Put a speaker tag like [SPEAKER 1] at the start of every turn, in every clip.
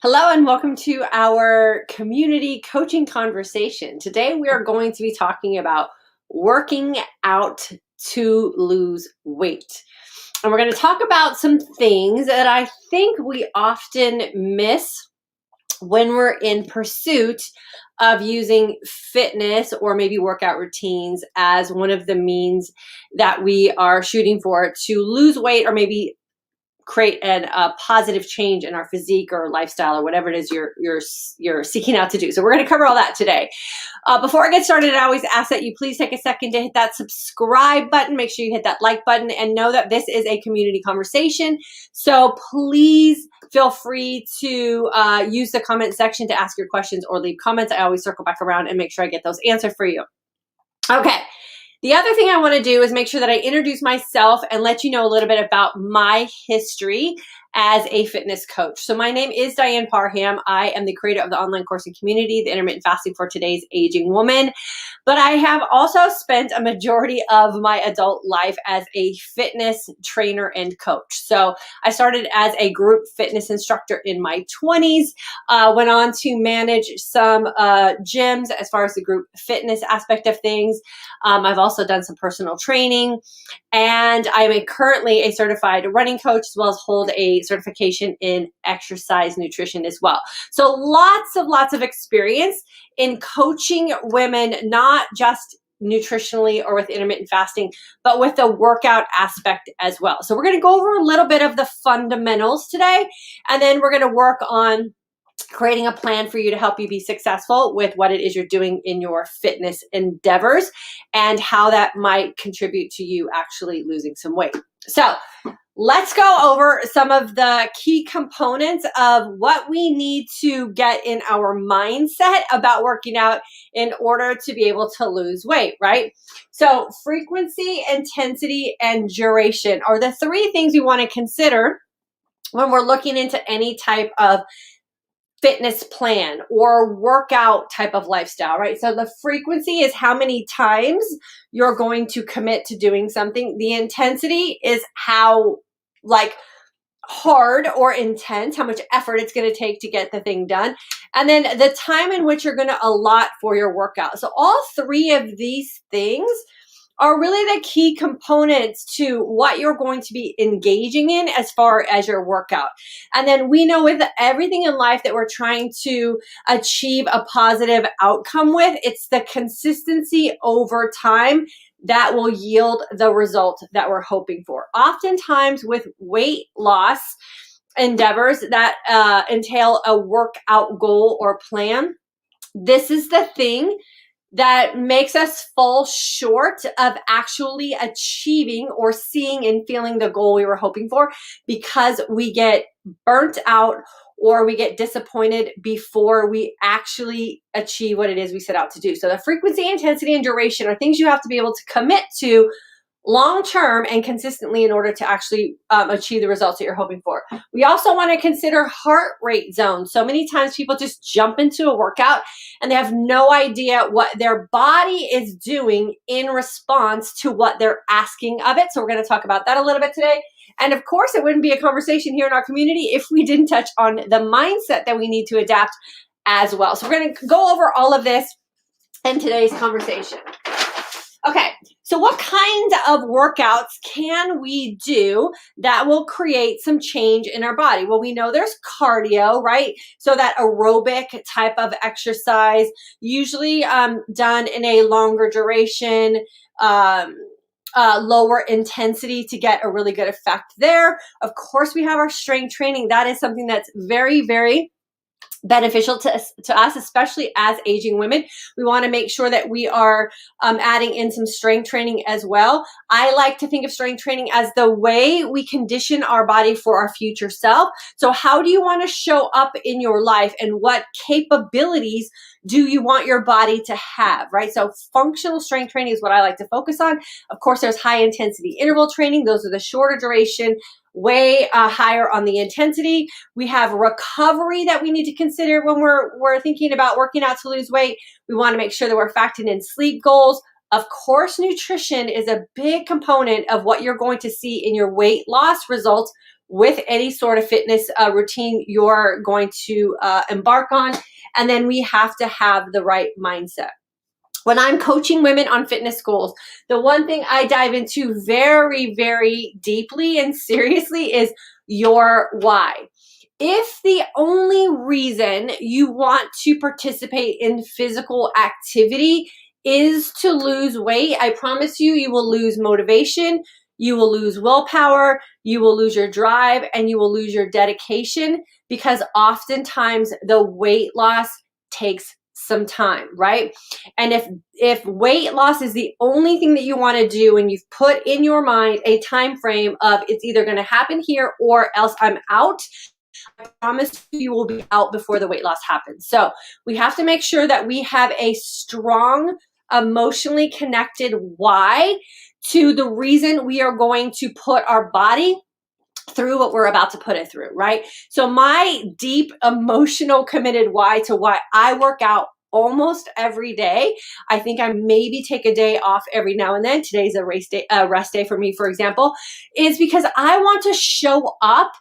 [SPEAKER 1] Hello and welcome to our community coaching conversation. Today we are going to be talking about working out to lose weight. And we're going to talk about some things that I think we often miss when we're in pursuit of using fitness or maybe workout routines as one of the means that we are shooting for to lose weight or maybe create a positive change in our physique or lifestyle or whatever it is you're seeking out to do. So we're going to cover all that today. Before I get started, I always ask that you please take a second to hit that subscribe button. Make sure you hit that like button and know that this is a community conversation. So please feel free to use the comment section to ask your questions or leave comments. I always circle back around and make sure I get those answered for you. Okay. The other thing I want to do is make sure that I introduce myself and let you know a little bit about my history as a fitness coach. So my name is Ann Parham. I am the creator of the online course and community, the Intermittent Fasting for Today's Aging Woman. But I have also spent a majority of my adult life as a fitness trainer and coach. So I started as a group fitness instructor in my 20s, went on to manage some gyms as far as the group fitness aspect of things. I've also done some personal training, and I'm currently a certified running coach as well as hold a certification in exercise nutrition as well. So lots of experience in coaching women, not just nutritionally or with intermittent fasting, but with the workout aspect as well. So we're going to go over a little bit of the fundamentals today, and then we're going to work on creating a plan for you to help you be successful with what it is you're doing in your fitness endeavors and how that might contribute to you actually losing some weight. So let's go over some of the key components of what we need to get in our mindset about working out in order to be able to lose weight, right? So frequency, intensity, and duration are the three things we want to consider when we're looking into any type of fitness plan or workout type of lifestyle, right? So the frequency is how many times you're going to commit to doing something. The intensity is how hard or intense, how much effort it's going to take to get the thing done. And then the time in which you're going to allot for your workout. So all three of these things are really the key components to what you're going to be engaging in as far as your workout. And then we know with everything in life that we're trying to achieve a positive outcome with, it's the consistency over time that will yield the result that we're hoping for. Oftentimes with weight loss endeavors that entail a workout goal or plan, this is the thing that makes us fall short of actually achieving or seeing and feeling the goal we were hoping for, because we get burnt out or we get disappointed before we actually achieve what it is we set out to do. So the frequency, intensity, and duration are things you have to be able to commit to long-term and consistently in order to actually achieve the results that you're hoping for. We also want to consider heart rate zones. So many times people just jump into a workout and they have no idea what their body is doing in response to what they're asking of it. So we're going to talk about that a little bit today. And of course, it wouldn't be a conversation here in our community if we didn't touch on the mindset that we need to adapt as well. So we're going to go over all of this in today's conversation. Okay, so what kinds of workouts can we do that will create some change in our body? Well, we know there's cardio, right? So that aerobic type of exercise, usually done in a longer duration, lower intensity to get a really good effect there. Of course, we have our strength training. That is something that's very, very beneficial to us, especially as aging women. We want to make sure that we are adding in some strength training as well. I like to think of strength training as the way we condition our body for our future self. So how do you want to show up in your life, and what capabilities do you want your body to have, right? So functional strength training is what I like to focus on. Of course, there's high intensity interval training. Those are the shorter duration, way higher on the intensity. We have recovery that we need to consider when we're thinking about working out to lose weight. We want to make sure that we're factoring in sleep goals. Of course, nutrition is a big component of what you're going to see in your weight loss results with any sort of fitness routine you're going to embark on. And then we have to have the right mindset. When I'm coaching women on fitness goals, the one thing I dive into very, very deeply and seriously is your why. If the only reason you want to participate in physical activity is to lose weight, I promise you, you will lose motivation, you will lose willpower, you will lose your drive, and you will lose your dedication, because oftentimes the weight loss takes some time, right? And if weight loss is the only thing that you want to do, and you've put in your mind a time frame of it's either going to happen here or else I'm out, I promise you will be out before the weight loss happens. So we have to make sure that we have a strong, emotionally connected why to the reason we are going to put our body through what we're about to put it through, right? So my deep emotional committed why to why I work out almost every day. I think I maybe take a day off every now and then. Today's a rest day for me, for example, is because I want to show up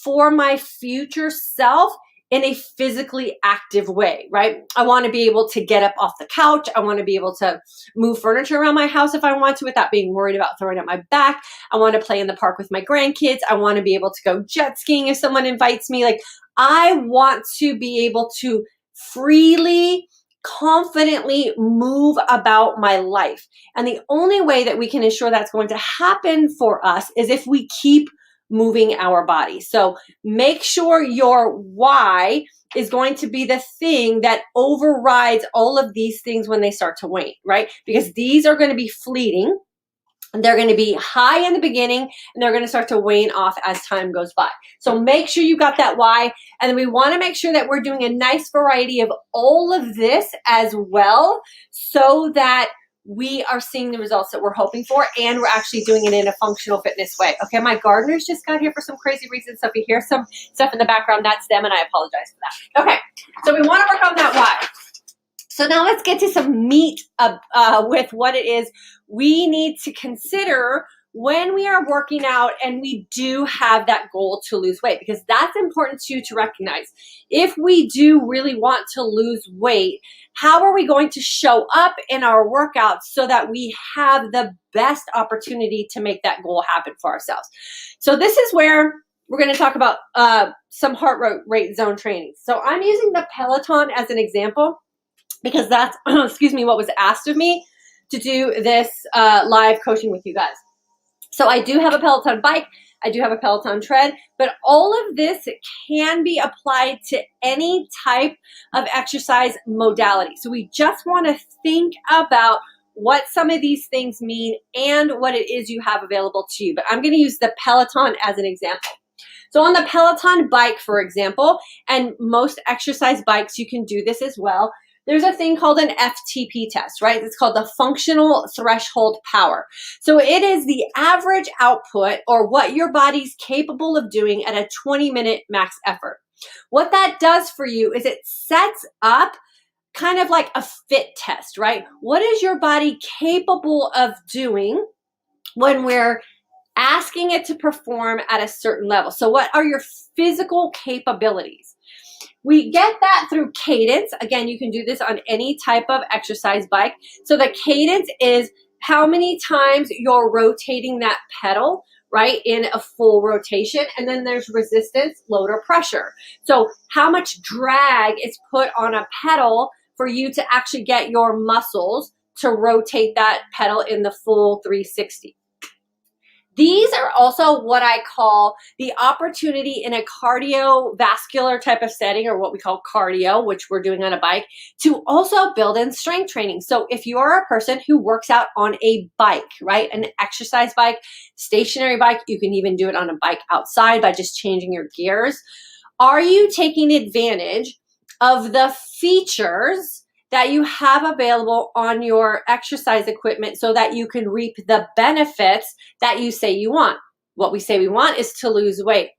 [SPEAKER 1] for my future self in a physically active way, right? I want to be able to get up off the couch. I want to be able to move furniture around my house if I want to without being worried about throwing up my back. I want to play in the park with my grandkids. I want to be able to go jet skiing if someone invites me. Like, I want to be able to freely, confidently move about my life. And the only way that we can ensure that's going to happen for us is if we keep moving our body. So make sure your why is going to be the thing that overrides all of these things when they start to wane, right? Because these are going to be fleeting. They're going to be high in the beginning, and they're going to start to wane off as time goes by. So make sure you got that why. And then we want to make sure that we're doing a nice variety of all of this as well, so that we are seeing the results that we're hoping for, and we're actually doing it in a functional fitness way. Okay, my gardeners just got here for some crazy reason, so if you hear some stuff in the background, that's them, and I apologize for that. Okay, so we want to work on that why. So now let's get to some meat with what it is we need to consider when we are working out and we do have that goal to lose weight, because that's important too to recognize. If we do really want to lose weight, how are we going to show up in our workouts so that we have the best opportunity to make that goal happen for ourselves? So this is where we're going to talk about some heart rate zone training. So I'm using the Peloton as an example, because that's, excuse me, what was asked of me to do this live coaching with you guys. So I do have a Peloton bike, I do have a Peloton tread, but all of this can be applied to any type of exercise modality. So we just want to think about what some of these things mean and what it is you have available to you. But I'm going to use the Peloton as an example. So on the Peloton bike, for example, and most exercise bikes, you can do this as well. There's a thing called an FTP test, right? It's called the functional threshold power. So it is the average output, or what your body's capable of doing at a 20-minute max effort. What that does for you is it sets up kind of like a fit test, right? What is your body capable of doing when we're asking it to perform at a certain level? So what are your physical capabilities? We get that through cadence. Again, you can do this on any type of exercise bike. So the cadence is how many times you're rotating that pedal, right, in a full rotation. And then there's resistance, load, or pressure. So how much drag is put on a pedal for you to actually get your muscles to rotate that pedal in the full 360. These are also what I call the opportunity in a cardiovascular type of setting, or what we call cardio, which we're doing on a bike, to also build in strength training. So if you're a person who works out on a bike, right, an exercise bike, stationary bike, you can even do it on a bike outside by just changing your gears. Are you taking advantage of the features that you have available on your exercise equipment so that you can reap the benefits that you say you want? What we say we want is to lose weight.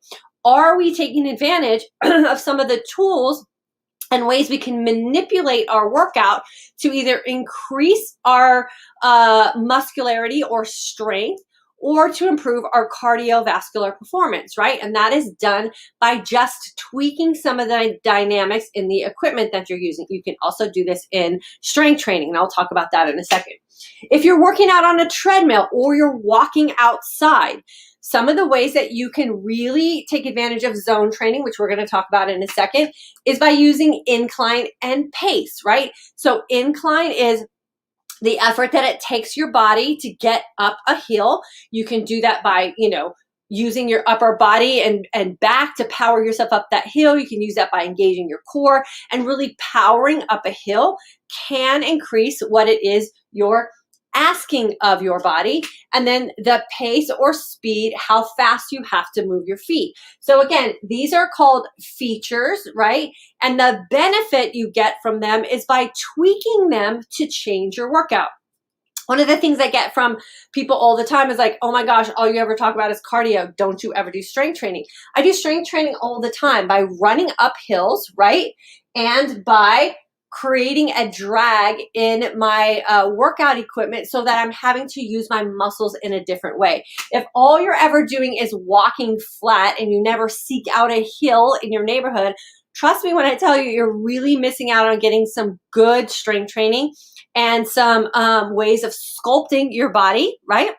[SPEAKER 1] Are we taking advantage of some of the tools and ways we can manipulate our workout to either increase our muscularity or strength, or to improve our cardiovascular performance, right? And that is done by just tweaking some of the dynamics in the equipment that you're using. You can also do this in strength training, and I'll talk about that in a second. If you're working out on a treadmill or you're walking outside, some of the ways that you can really take advantage of zone training, which we're going to talk about in a second, is by using incline and pace, right? So incline is the effort that it takes your body to get up a hill. You can do that by, using your upper body and back to power yourself up that hill. You can use that by engaging your core, and really powering up a hill can increase what it is you're asking of your body. And then the pace or speed, how fast you have to move your feet. So again, these are called features, right? And the benefit you get from them is by tweaking them to change your workout. One of the things I get from people all the time is like, oh my gosh, all you ever talk about is cardio. Don't you ever do strength training? I do strength training all the time by running up hills, right? And by creating a drag in my workout equipment so that I'm having to use my muscles in a different way. If all you're ever doing is walking flat and you never seek out a hill in your neighborhood, trust me when I tell you, you're really missing out on getting some good strength training and some ways of sculpting your body, right?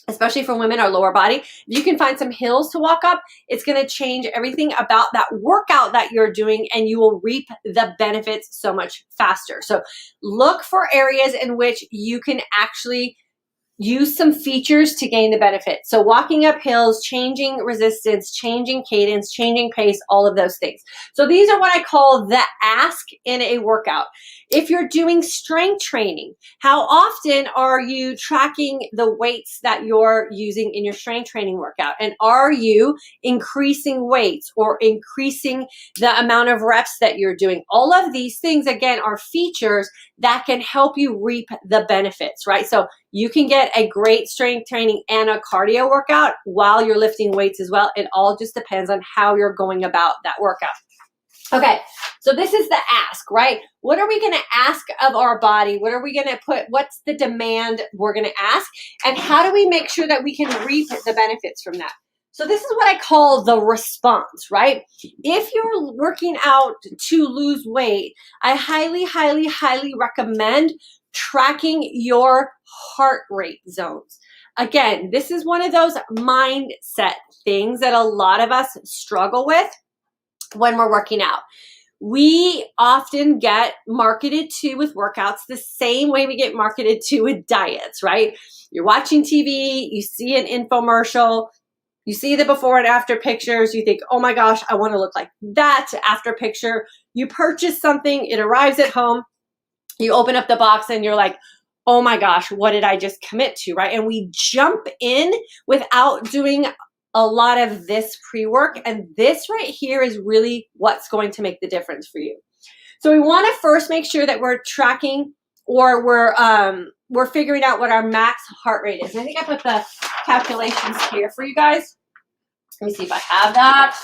[SPEAKER 1] Especially for women, our lower body. If you can find some hills to walk up, it's going to change everything about that workout that you're doing, and you will reap the benefits so much faster. So look for areas in which you can actually use some features to gain the benefit. So walking up hills, changing resistance, changing cadence, changing pace, all of those things. So these are what I call the ask in a workout. If you're doing strength training, how often are you tracking the weights that you're using in your strength training workout? And are you increasing weights or increasing the amount of reps that you're doing? All of these things, again, are features that can help you reap the benefits, right? So you can get a great strength training and a cardio workout while you're lifting weights as well. It all just depends on how you're going about that workout. Okay, so this is the ask, right? What are we going to ask of our body? What are we going to put? What's the demand we're going to ask? And how do we make sure that we can reap the benefits from that? So this is what I call the response, right? If you're working out to lose weight, I highly, highly, highly recommend tracking your heart rate zones. Again, this is one of those mindset things that a lot of us struggle with when we're working out. We often get marketed to with workouts the same way we get marketed to with diets, right? You're watching TV, you see an infomercial, you see the before and after pictures, you think, oh my gosh, I want to look like that after picture. You purchase something, it arrives at home, you open up the box and you're like, oh my gosh, what did I just commit to, right? And we jump in without doing a lot of this pre-work, and this right here is really what's going to make the difference for you. So we want to first make sure that we're tracking, or we're figuring out what our max heart rate is. I think I put the calculations here for you guys. Let me see if I have that.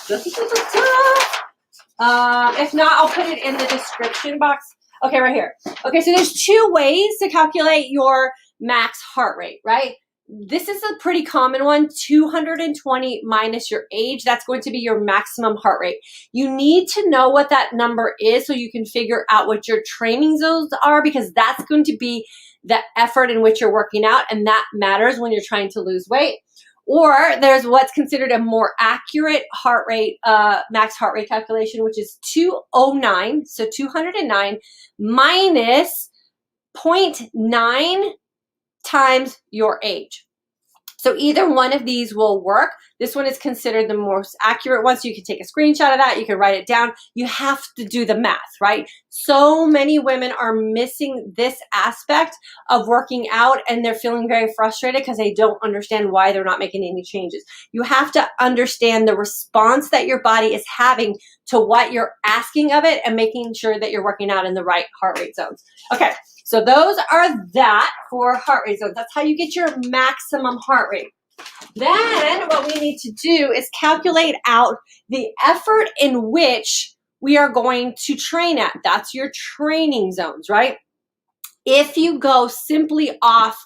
[SPEAKER 1] If not, I'll put it in the description box. Okay, right here. Okay, so there's two ways to calculate your max heart rate, right? This is a pretty common one, 220 minus your age. That's going to be your maximum heart rate. You need to know what that number is so you can figure out what your training zones are, because that's going to be the effort in which you're working out, and that matters when you're trying to lose weight. Or there's what's considered a more accurate heart rate, max heart rate calculation, which is 209, so 209 minus 0.9 times your age. So either one of these will work. This one is considered the most accurate one, so you can take a screenshot of that, you can write it down. You have to do the math, right? So many women are missing this aspect of working out, and they're feeling very frustrated because they don't understand why they're not making any changes. You have to understand the response that your body is having to what you're asking of it, and making sure that you're working out in the right heart rate zones. Okay. So those are that for heart rate zones. That's how you get your maximum heart rate. Then what we need to do is calculate out the effort in which we are going to train at. That's your training zones, right? If you go simply off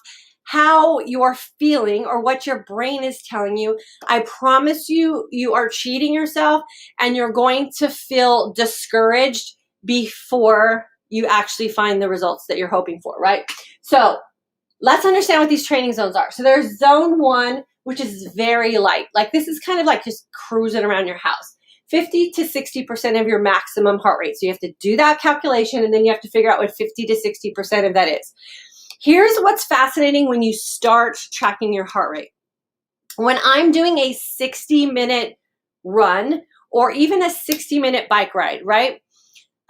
[SPEAKER 1] how you're feeling or what your brain is telling you, I promise you, you are cheating yourself and you're going to feel discouraged before you actually find the results that you're hoping for, right? So let's understand what these training zones are. So there's zone 1, which is very light. Like this is kind of like just cruising around your house. 50 to 60% of your maximum heart rate. So you have to do that calculation and then you have to figure out what 50 to 60% of that is. Here's what's fascinating when you start tracking your heart rate. When I'm doing a 60-minute run or even a 60-minute bike ride, right?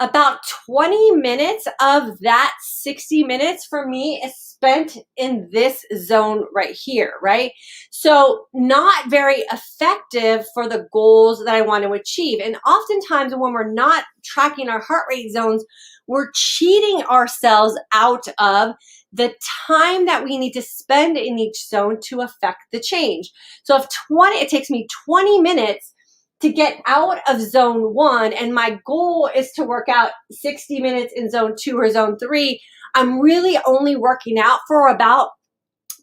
[SPEAKER 1] About 20 minutes of that 60 minutes for me is spent in this zone right here, right? So not very effective for the goals that I want to achieve. And oftentimes when we're not tracking our heart rate zones, we're cheating ourselves out of the time that we need to spend in each zone to affect the change. So if it takes me 20 minutes to get out of zone 1 and my goal is to work out 60 minutes in zone 2 or zone 3, I'm really only working out for about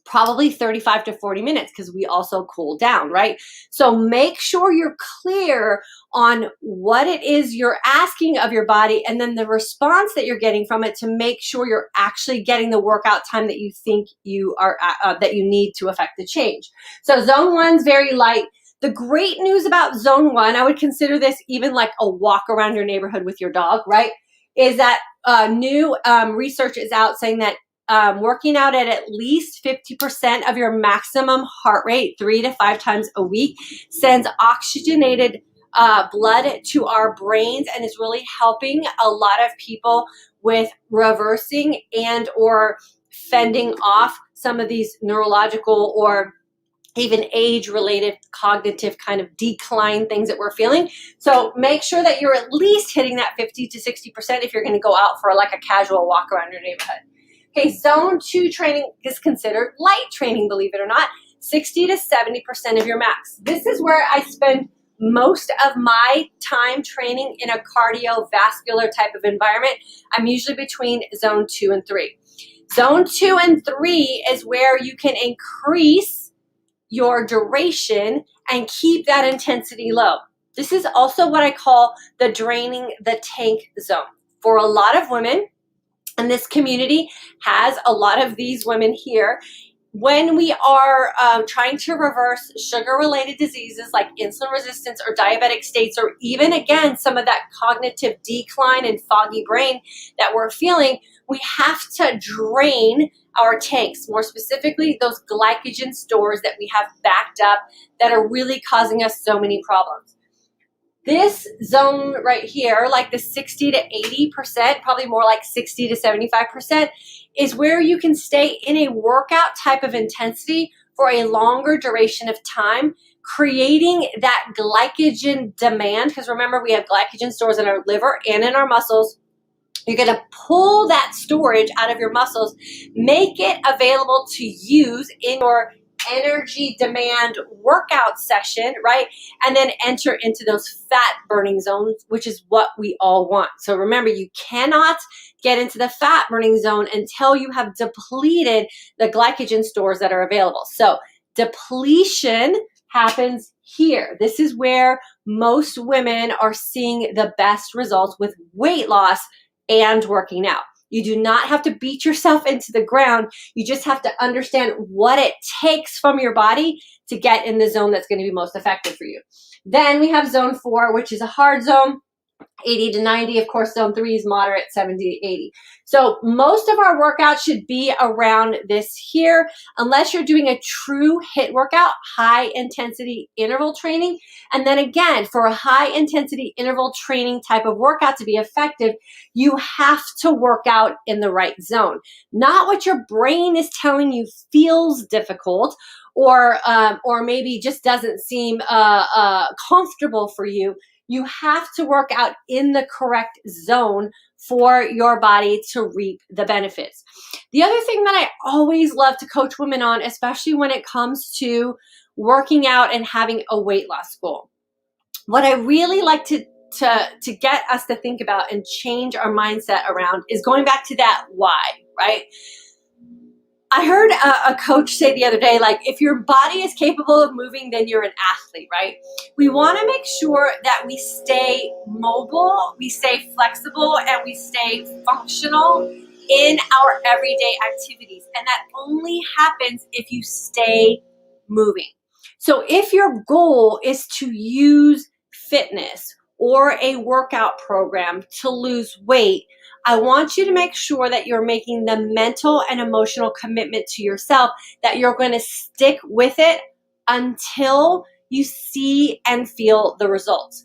[SPEAKER 1] probably 35 to 40 minutes because we also cool down, right? So make sure you're clear on what it is you're asking of your body and then the response that you're getting from it to make sure you're actually getting the workout time that you think you are that you need to affect the change. So zone 1's very light. The great news about zone 1, I would consider this even like a walk around your neighborhood with your dog, right? Is that new research is out saying that working out at least 50% of your maximum heart rate 3 to 5 times a week sends oxygenated blood to our brains and is really helping a lot of people with reversing and or fending off some of these neurological or even age-related cognitive kind of decline things that we're feeling. So make sure that you're at least hitting that 50 to 60% if you're going to go out for like a casual walk around your neighborhood. Okay, zone 2 training is considered light training, believe it or not, 60 to 70% of your max. This is where I spend most of my time training in a cardiovascular type of environment. I'm usually between zone 2 and 3. Zone 2 and 3 is where you can increase your duration and keep that intensity low. This is also what I call the draining the tank zone. For a lot of women, and this community has a lot of these women here, when we are trying to reverse sugar-related diseases like insulin resistance or diabetic states, or even, again, some of that cognitive decline and foggy brain that we're feeling, we have to drain our tanks, more specifically those glycogen stores that we have backed up that are really causing us so many problems. This zone right here, like the 60 to 80%, probably more like 60 to 75%, is where you can stay in a workout type of intensity for a longer duration of time, creating that glycogen demand. Because remember, we have glycogen stores in our liver and in our muscles. You're going to pull that storage out of your muscles, make it available to use in your energy demand workout session, right? And then enter into those fat burning zones, which is what we all want. So remember, you cannot get into the fat burning zone until you have depleted the glycogen stores that are available. So depletion happens here. This is where most women are seeing the best results with weight loss and working out. You do not have to beat yourself into the ground. You just have to understand what it takes from your body to get in the zone that's going to be most effective for you. Then we have zone 4, which is a hard zone, 80 to 90. Of course, zone 3 is moderate, 70 to 80. So most of our workouts should be around this here, unless you're doing a true HIIT workout, high intensity interval training. And then again, for a high intensity interval training type of workout to be effective, you have to work out in the right zone. Not what your brain is telling you feels difficult or maybe just doesn't seem comfortable for you. You have to work out in the correct zone for your body to reap the benefits. The other thing that I always love to coach women on, especially when it comes to working out and having a weight loss goal, what I really like to get us to think about and change our mindset around is going back to that why, right? I heard a coach say the other day, like, if your body is capable of moving, then you're an athlete, right? We want to make sure that we stay mobile, we stay flexible, and we stay functional in our everyday activities. And that only happens if you stay moving. So if your goal is to use fitness or a workout program to lose weight, I want you to make sure that you're making the mental and emotional commitment to yourself that you're going to stick with it until you see and feel the results.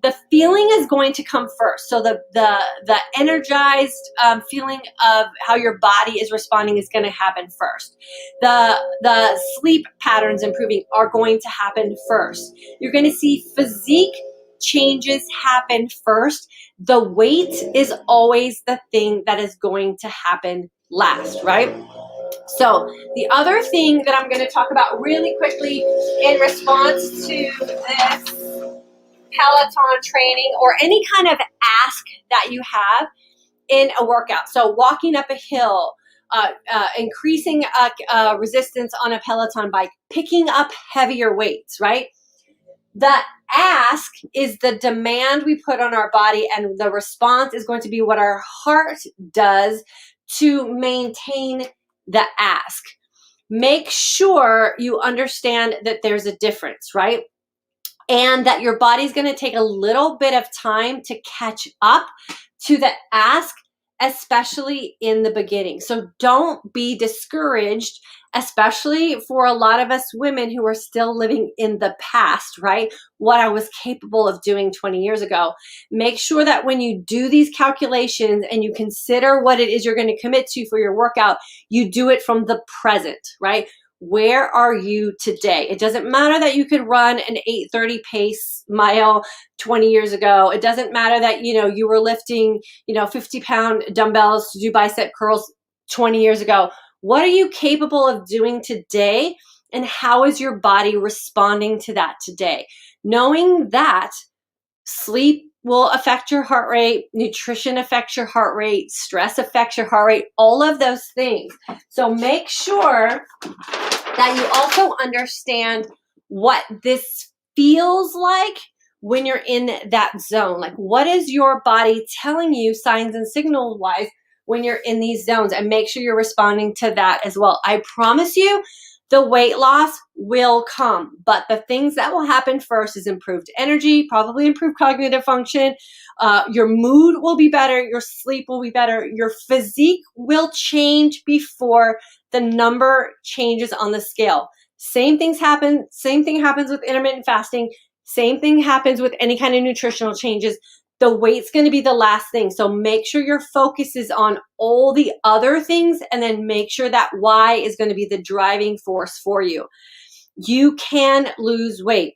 [SPEAKER 1] The feeling is going to come first. So the energized feeling of how your body is responding is going to happen first. The sleep patterns improving are going to happen first. You're going to see physique changes happen first. The weight is always the thing that is going to happen last, right? So the other thing that I'm going to talk about really quickly in response to this Peloton training or any kind of ask that you have in a workout. So walking up a hill, increasing resistance on a Peloton bike, picking up heavier weights, right? The ask is the demand we put on our body, and the response is going to be what our heart does to maintain the ask. Make sure you understand that there's a difference, right? And that your body's going to take a little bit of time to catch up to the ask, especially in the beginning. So don't be discouraged, especially for a lot of us women who are still living in the past, right? What I was capable of doing 20 years ago. Make sure that when you do these calculations and you consider what it is you're going to commit to for your workout, you do it from the present, right? Where are you today? It doesn't matter that you could run an 8:30 pace mile 20 years ago. It doesn't matter that, you were lifting, 50-pound dumbbells to do bicep curls 20 years ago. What are you capable of doing today? And how is your body responding to that today? Knowing that sleep will affect your heart rate, nutrition affects your heart rate, stress affects your heart rate, all of those things. So make sure that you also understand what this feels like when you're in that zone. Like, what is your body telling you, signs and signals wise, when you're in these zones? And make sure you're responding to that as well. I promise you, the weight loss will come, but the things that will happen first is improved energy, probably improved cognitive function. Your mood will be better. Your sleep will be better. Your physique will change before the number changes on the scale. Same thing happens with intermittent fasting. Same thing happens with any kind of nutritional changes. The weight's going to be the last thing. So make sure your focus is on all the other things, and then make sure that why is going to be the driving force for you. You can lose weight,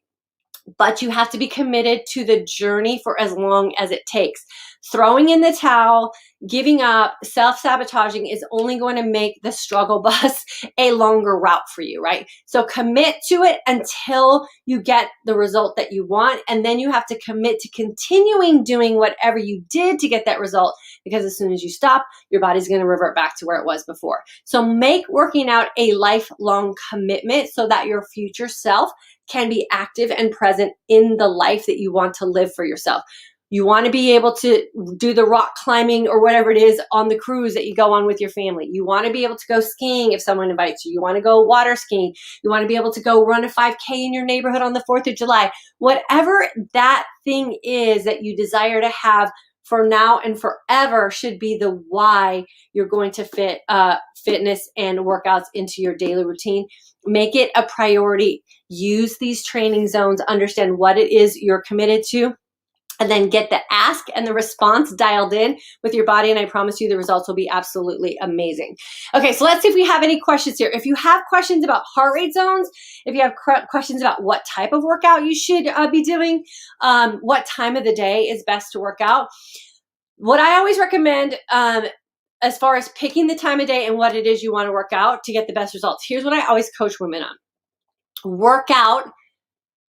[SPEAKER 1] but you have to be committed to the journey for as long as it takes. Throwing in the towel, giving up, self-sabotaging is only going to make the struggle bus a longer route for you, right? So commit to it until you get the result that you want, and then you have to commit to continuing doing whatever you did to get that result, because as soon as you stop, your body's going to revert back to where it was before. So make working out a lifelong commitment so that your future self can be active and present in the life that you want to live for yourself. You want to be able to do the rock climbing or whatever it is on the cruise that you go on with your family. You want to be able to go skiing if someone invites you. You want to go water skiing. You want to be able to go run a 5K in your neighborhood on the 4th of July. Whatever that thing is that you desire to have for now and forever should be the why you're going to fit fitness and workouts into your daily routine. Make it a priority. Use these training zones. Understand what it is you're committed to, and then get the ask and the response dialed in with your body, and I promise you the results will be absolutely amazing. Okay, so let's see if we have any questions here. If you have questions about heart rate zones, if you have questions about what type of workout you should be doing, what time of the day is best to work out, what I always recommend as far as picking the time of day and what it is you want to work out to get the best results, here's what I always coach women on. Work out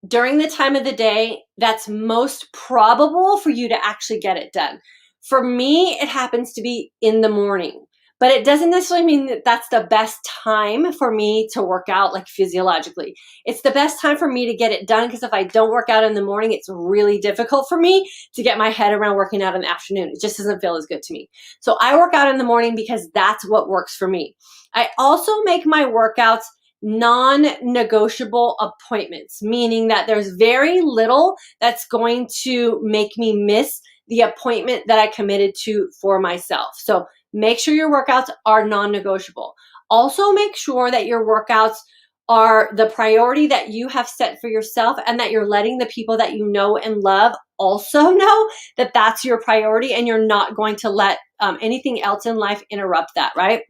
[SPEAKER 1] during the time of the day that's most probable for you to actually get it done. For me, it happens to be in the morning. but it doesn't necessarily mean that that's the best time for me to work out like physiologically. It's the best time for me to get it done, because if I don't work out in the morning, it's really difficult for me to get my head around working out in the afternoon. It just doesn't feel as good to me. So I work out in the morning because that's what works for me. I also make my workouts non-negotiable appointments, meaning that there's very little that's going to make me miss the appointment that I committed to for myself. So make sure your workouts are non-negotiable. Also make sure that your workouts are the priority that you have set for yourself, and that you're letting the people that you know and love also know that that's your priority, and you're not going to let anything else in life interrupt that, right?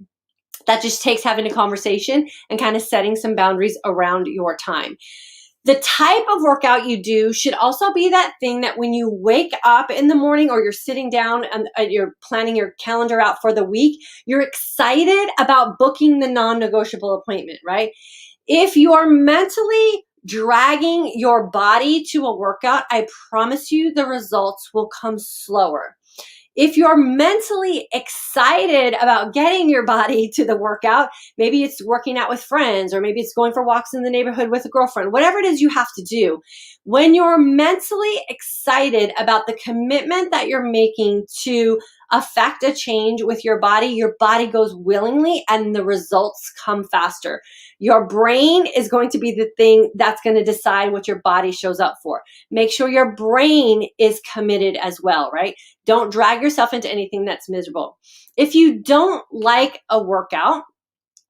[SPEAKER 1] That just takes having a conversation and kind of setting some boundaries around your time. The type of workout you do should also be that thing that when you wake up in the morning, or you're sitting down and you're planning your calendar out for the week, you're excited about booking the non-negotiable appointment, right? If you're mentally dragging your body to a workout, I promise you the results will come slower. If you're mentally excited about getting your body to the workout, maybe it's working out with friends, or maybe it's going for walks in the neighborhood with a girlfriend, whatever it is you have to do. When you're mentally excited about the commitment that you're making to affect a change with your body goes willingly, and the results come faster. Your brain is going to be the thing that's going to decide what your body shows up for. Make sure your brain is committed as well, right? Don't drag yourself into anything that's miserable. If you don't like a workout,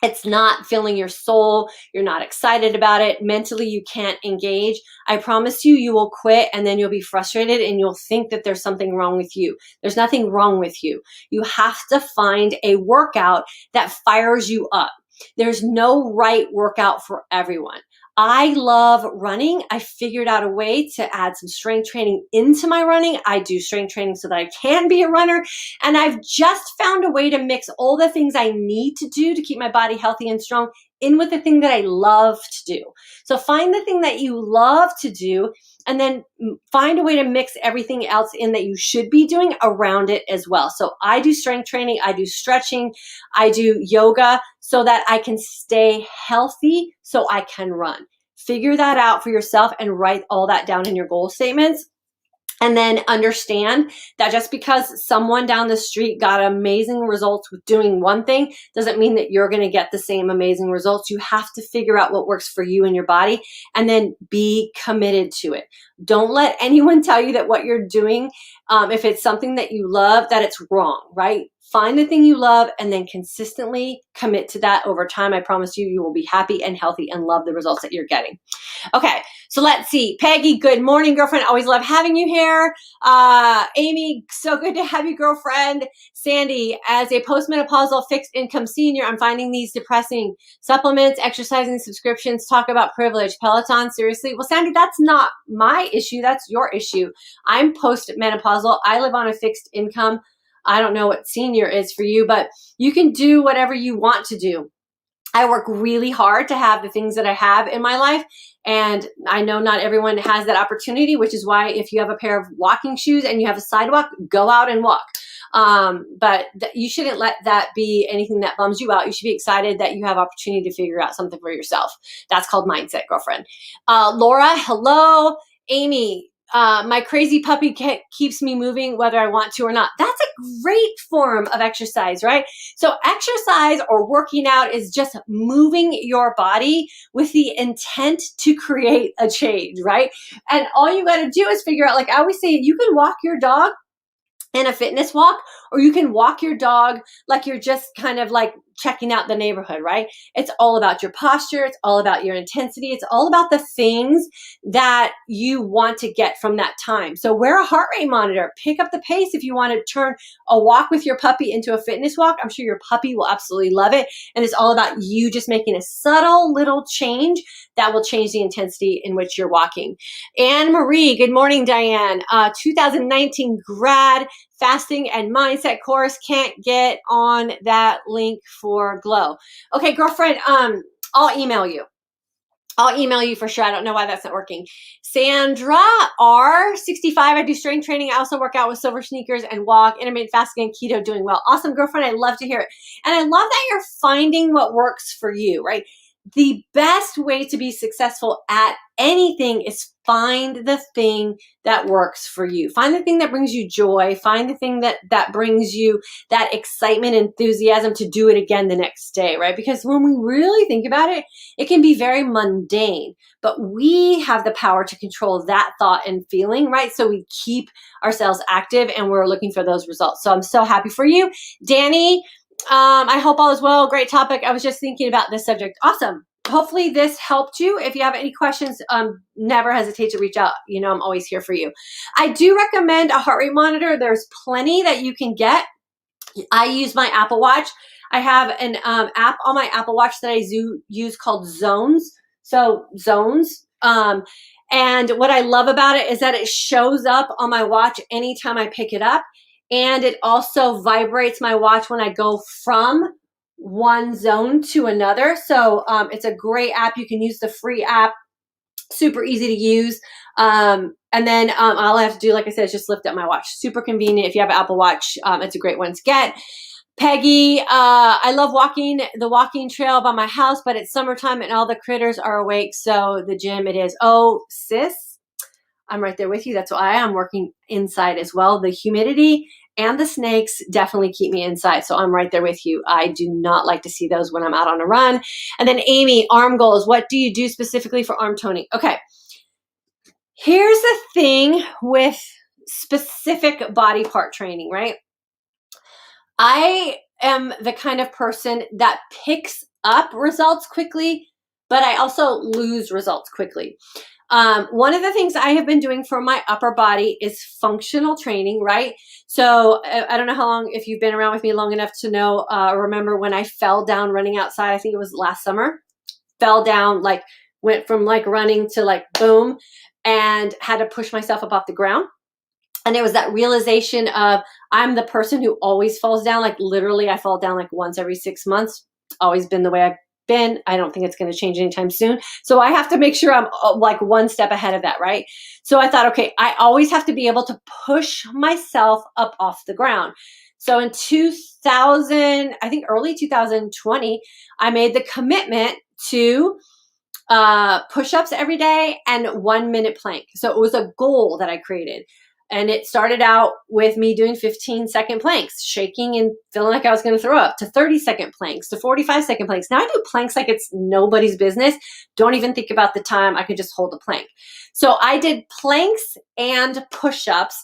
[SPEAKER 1] it's not filling your soul, you're not excited about it, mentally you can't engage, I promise you, you will quit, and then you'll be frustrated and you'll think that there's something wrong with you. There's nothing wrong with you. You have to find a workout that fires you up. There's no right workout for everyone. I love running. I figured out a way to add some strength training into my running. I do strength training so that I can be a runner. And I've just found a way to mix all the things I need to do to keep my body healthy and strong in with the thing that I love to do. So find the thing that you love to do, and then find a way to mix everything else in that you should be doing around it as well. So I do strength training, I do stretching, I do yoga so that I can stay healthy so I can run. Figure that out for yourself and write all that down in your goal statements. And then understand that just because someone down the street got amazing results with doing one thing doesn't mean that you're going to get the same amazing results. You have to figure out what works for you and your body, and then be committed to it. Don't let anyone tell you that what you're doing, if it's something that you love, that it's wrong, right? Find the thing you love and then consistently commit to that over time. I promise you, you will be happy and healthy and love the results that you're getting. Okay, so let's see. Peggy, good morning, girlfriend. Always love having you here. Amy, so good to have you, girlfriend. Sandy, as a postmenopausal fixed income senior, I'm finding these depressing. Supplements, exercising, subscriptions, talk about privilege. Peloton, seriously? Well, Sandy, that's not my issue. That's your issue. I'm postmenopausal. I live on a fixed income. I don't know what senior is for you, but you can do whatever you want to do. I work really hard to have the things that I have in my life, and I know not everyone has that opportunity, which is why if you have a pair of walking shoes and you have a sidewalk, go out and walk. But you shouldn't let that be anything that bums you out. You should be excited that you have opportunity to figure out something for yourself. That's called mindset, girlfriend. Laura, hello. Amy, my crazy puppy keeps me moving whether I want to or not. That's a great form of exercise, right? So exercise or working out is just moving your body with the intent to create a change, right? And all you got to do is figure out, like I always say, you can walk your dog in a fitness walk, or you can walk your dog like you're just kind of like checking out the neighborhood, right? It's all about your posture. It's all about your intensity. It's all about the things that you want to get from that time. So wear a heart rate monitor, pick up the pace. If you want to turn a walk with your puppy into a fitness walk, I'm sure your puppy will absolutely love it. And it's all about you just making a subtle little change that will change the intensity in which you're walking. Anne Marie, good morning, Diane. 2019 grad fasting and mindset course. Can't get on that link for Glow. Okay, girlfriend, I'll email you. I'll email you for sure. I don't know why that's not working. Sandra R, 65. I do strength training. I also work out with silver sneakers and walk, intermittent fasting and keto, doing well. Awesome, girlfriend. I love to hear it. And I love that you're finding what works for you, right? The best way to be successful at anything is find the thing that works for you. Find the thing that brings you joy. Find the thing that brings you that excitement, enthusiasm to do it again the next day, right? Because when we really think about it, it can be very mundane, but we have the power to control that thought and feeling, right? So we keep ourselves active and we're looking for those results. So I'm so happy for you. Danny, I hope all is well. Great topic. I was just thinking about this subject. Awesome. Hopefully this helped you. If you have any questions, never hesitate to reach out. You know, I'm always here for you. I do recommend a heart rate monitor. There's plenty that you can get. I use my Apple Watch. I have an app on my Apple Watch that I use called Zones. So Zones. And what I love about it is that it shows up on my watch anytime I pick it up. And it also vibrates my watch when I go from one zone to another. So it's a great app. You can use the free app. Super easy to use. And then all I have to do, like I said, is just lift up my watch. Super convenient. If you have an Apple Watch, it's a great one to get. Peggy, I love walking the walking trail by my house, but it's summertime and all the critters are awake. So the gym it is. Oh, sis, I'm right there with you. That's why I'm working inside as well. The humidity and the snakes definitely keep me inside. So I'm right there with you. I do not like to see those when I'm out on a run. And then Amy, arm goals. What do you do specifically for arm toning? Okay. Here's the thing with specific body part training, right? I am the kind of person that picks up results quickly, but I also lose results quickly. One of the things I have been doing for my upper body is functional training, right? So I don't know how long, if you've been around with me long enough to know, remember when I fell down running outside, I think it was last summer, fell down, like went from like running to like boom, and had to push myself up off the ground. And it was that realization of I'm the person who always falls down. Like literally I fall down like once every 6 months. It's always been the way I've been. I don't think it's going to change anytime soon. So I have to make sure I'm like one step ahead of that, right? So I thought, okay, I always have to be able to push myself up off the ground. So in 2000, I think early 2020, I made the commitment to push-ups every day and 1 minute plank. So it was a goal that I created. And it started out with me doing 15-second planks, shaking and feeling like I was going to throw up, to 30-second planks, to 45-second planks. Now I do planks like it's nobody's business. Don't even think about the time. I could just hold a plank. So I did planks and push-ups,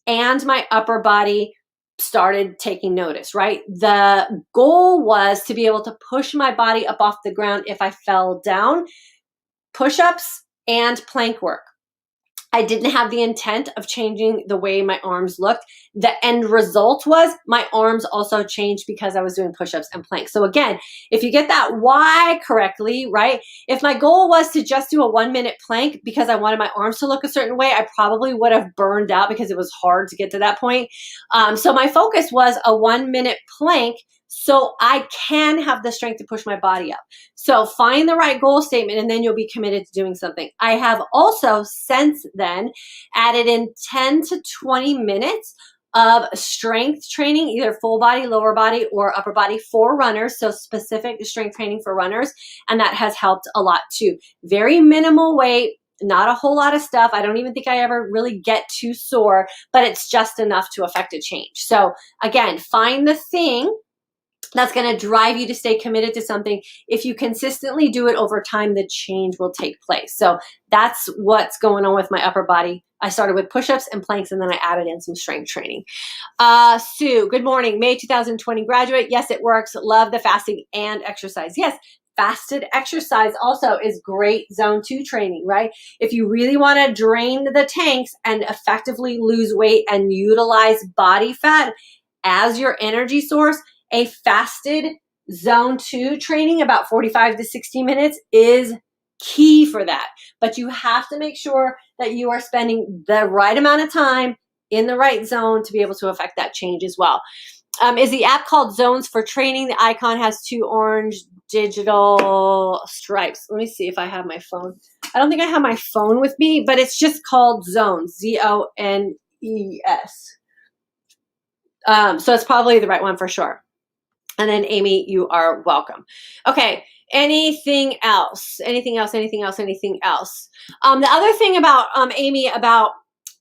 [SPEAKER 1] and my upper body started taking notice, right? The goal was to be able to push my body up off the ground if I fell down. Push-ups and plank work. I didn't have the intent of changing the way my arms looked. The end result was my arms also changed because I was doing push-ups and planks. So again, if you get that why correctly, right? If my goal was to just do a 1 minute plank because I wanted my arms to look a certain way, I probably would have burned out because it was hard to get to that point. So my focus was a 1 minute plank so I can have the strength to push my body up. So find the right goal statement and then you'll be committed to doing something. I have also since then added in 10 to 20 minutes of strength training, either full body, lower body, or upper body for runners. So specific strength training for runners. And that has helped a lot too. Very minimal weight, not a whole lot of stuff. I don't even think I ever really get too sore, but it's just enough to affect a change. So again, find the thing that's going to drive you to stay committed to something. If you consistently do it over time, the change will take place. So that's what's going on with my upper body. I started with push-ups and planks, and then I added in some strength training. Sue, good morning. May 2020 graduate. Yes, it works. Love the fasting and exercise. Yes, fasted exercise also is great zone 2 training, right? If you really want to drain the tanks and effectively lose weight and utilize body fat as your energy source, a fasted zone 2 training, about 45 to 60 minutes, is key for that. But you have to make sure that you are spending the right amount of time in the right zone to be able to affect that change as well. Is the app called Zones for Training? The icon has 2 orange digital stripes. Let me see if I have my phone. I don't think I have my phone with me, but it's just called Zones, Zones. So it's probably the right one for sure. And then Amy, you are welcome. Okay. Anything else? Anything else? Anything else? Anything else? The other thing about Amy, about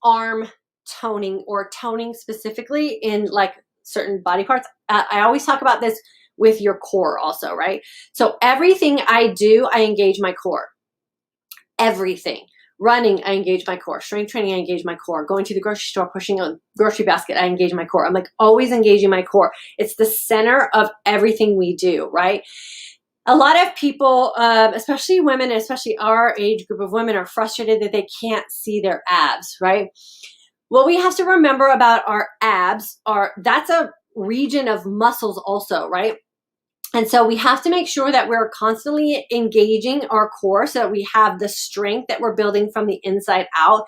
[SPEAKER 1] arm toning or toning specifically in like certain body parts, I always talk about this with your core also, right? So everything I do, I engage my core. Everything. Running, I engage my core. Strength training, I engage my core. Going to the grocery store, pushing a grocery basket, I engage my core. I'm like always engaging my core. It's the center of everything we do, right? A lot of people, especially women, especially our age group of women, are frustrated that they can't see their abs, right? What we have to remember about our abs are that's a region of muscles also, right? And so we have to make sure that we're constantly engaging our core so that we have the strength that we're building from the inside out.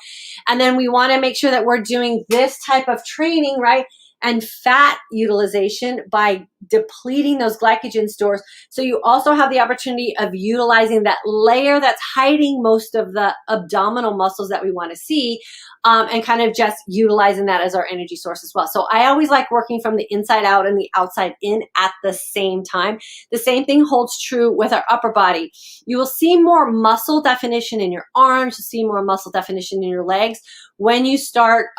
[SPEAKER 1] And then we want to make sure that we're doing this type of training, right? And fat utilization by depleting those glycogen stores. So you also have the opportunity of utilizing that layer that's hiding most of the abdominal muscles that we want to see, and kind of just utilizing that as our energy source as well. So I always like working from the inside out and the outside in at the same time. The same thing holds true with our upper body. You will see more muscle definition in your arms, you'll see more muscle definition in your legs when you start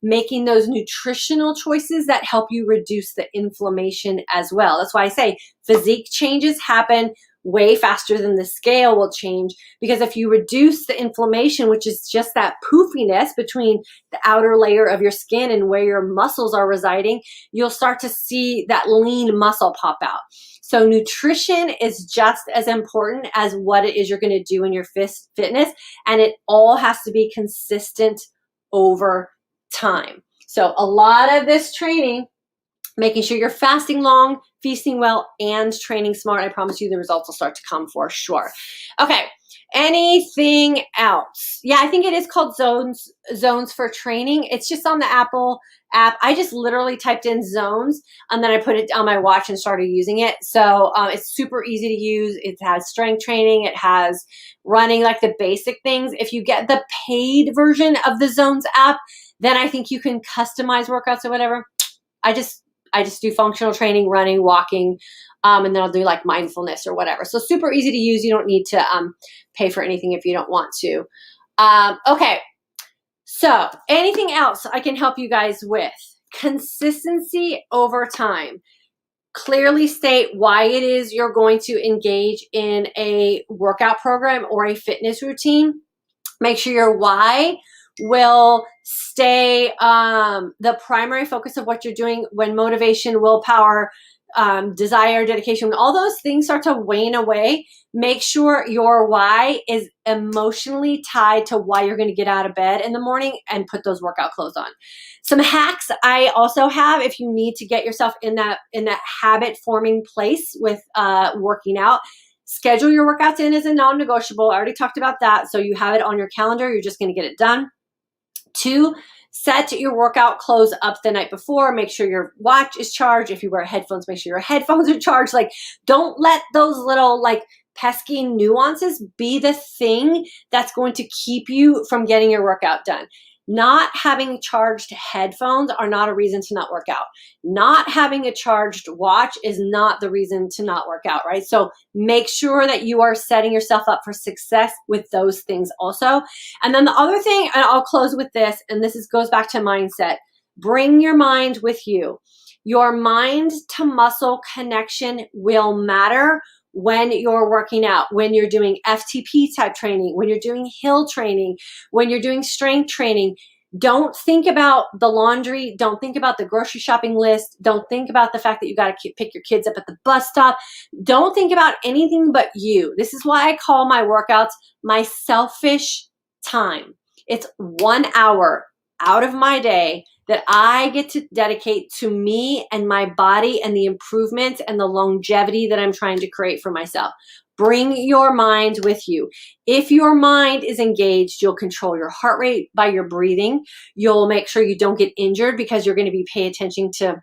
[SPEAKER 1] making those nutritional choices that help you reduce the inflammation as well. That's why I say physique changes happen way faster than the scale will change, because if you reduce the inflammation, which is just that poofiness between the outer layer of your skin and where your muscles are residing, you'll start to see that lean muscle pop out. So nutrition is just as important as what it is you're going to do in your fitness, and it all has to be consistent over time. So a lot of this training, making sure you're fasting long, feasting well, and training smart. I promise you the results will start to come for sure. Okay, anything else? Yeah, I think it is called Zones for training. It's just on the Apple app. I just literally typed in Zones and then I put it on my watch and started using it. So it's super easy to use. It has strength training. It has running, like the basic things. If you get the paid version of the Zones app, then I think you can customize workouts or whatever. I just do functional training, running, walking, and then I'll do like mindfulness or whatever. So super easy to use. You don't need to pay for anything if you don't want to. Okay, so anything else I can help you guys with? Consistency over time. Clearly state why it is you're going to engage in a workout program or a fitness routine. Make sure your why will stay the primary focus of what you're doing. When motivation, willpower, desire, dedication, when all those things start to wane away, make sure your why is emotionally tied to why you're going to get out of bed in the morning and put those workout clothes on. Some hacks I also have if you need to get yourself in that habit forming place with working out. Schedule your workouts in as a non-negotiable. I already talked about that. So you have it on your calendar. You're just going to get it done. 2, set your workout clothes up the night before. Make sure your watch is charged. If you wear headphones, make sure your headphones are charged. Like, don't let those little like pesky nuances be the thing that's going to keep you from getting your workout done. Not having charged headphones are not a reason to not work out. Not having a charged watch is not the reason to not work out, right? So make sure that you are setting yourself up for success with those things also. And then the other thing, and I'll close with this, and this goes back to mindset. Bring your mind with you. Your mind to muscle connection will matter when you're working out, when you're doing FTP type training, when you're doing hill training, when you're doing strength training. Don't think about the laundry. Don't think about the grocery shopping list. Don't think about the fact that you got to pick your kids up at the bus stop. Don't think about anything but you. This is why I call my workouts my selfish time. It's 1 hour out of my day that I get to dedicate to me and my body and the improvements and the longevity that I'm trying to create for myself. Bring your mind with you. If your mind is engaged, you'll control your heart rate by your breathing. You'll make sure you don't get injured because you're going to be paying attention to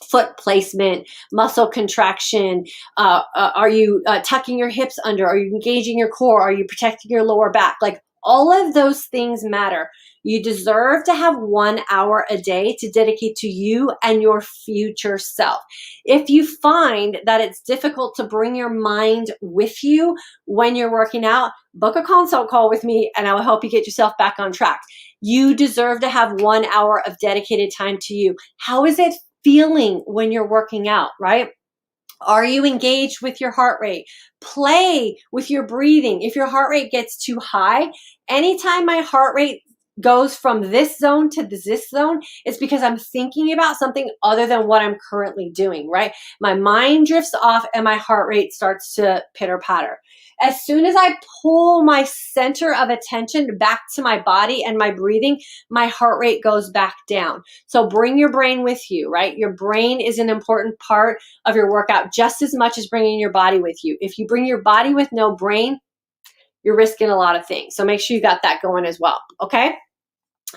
[SPEAKER 1] foot placement, muscle contraction. Are you tucking your hips under? Are you engaging your core? Are you protecting your lower back? Like, all of those things matter. You deserve to have 1 hour a day to dedicate to you and your future self. If you find that it's difficult to bring your mind with you when you're working out, book a consult call with me and I will help you get yourself back on track. You deserve to have 1 hour of dedicated time to you. How is it feeling when you're working out, right? Are you engaged with your heart rate? Play with your breathing. If your heart rate gets too high, anytime my heart rate goes from this zone to this zone, it's because I'm thinking about something other than what I'm currently doing, right? My mind drifts off and my heart rate starts to pitter patter. As soon as I pull my center of attention back to my body and my breathing, my heart rate goes back down. So bring your brain with you, right? Your brain is an important part of your workout just as much as bringing your body with you. If you bring your body with no brain, you're risking a lot of things. So make sure you got that going as well, okay?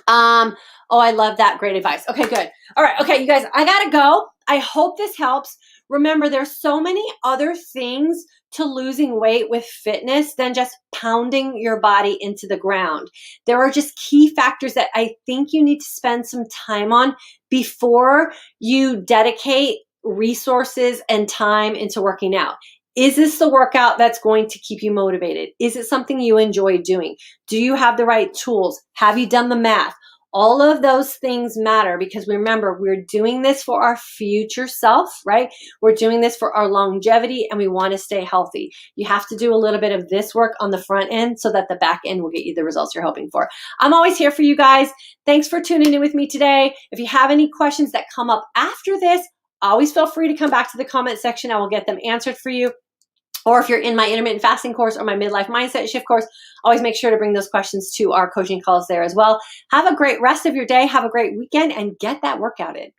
[SPEAKER 1] Oh, I love that. Great advice. Okay, good. All right. Okay, you guys, I gotta go. I hope this helps. Remember, there's so many other things to losing weight with fitness than just pounding your body into the ground. There are just key factors that I think you need to spend some time on before you dedicate resources and time into working out. Is this the workout that's going to keep you motivated? Is it something you enjoy doing? Do you have the right tools? Have you done the math? All of those things matter because remember, we're doing this for our future self, right? We're doing this for our longevity and we want to stay healthy. You have to do a little bit of this work on the front end so that the back end will get you the results you're hoping for. I'm always here for you guys. Thanks for tuning in with me today. If you have any questions that come up after this, always feel free to come back to the comment section. I will get them answered for you. Or if you're in my intermittent fasting course or my midlife mindset shift course, always make sure to bring those questions to our coaching calls there as well. Have a great rest of your day. Have a great weekend and get that workout in.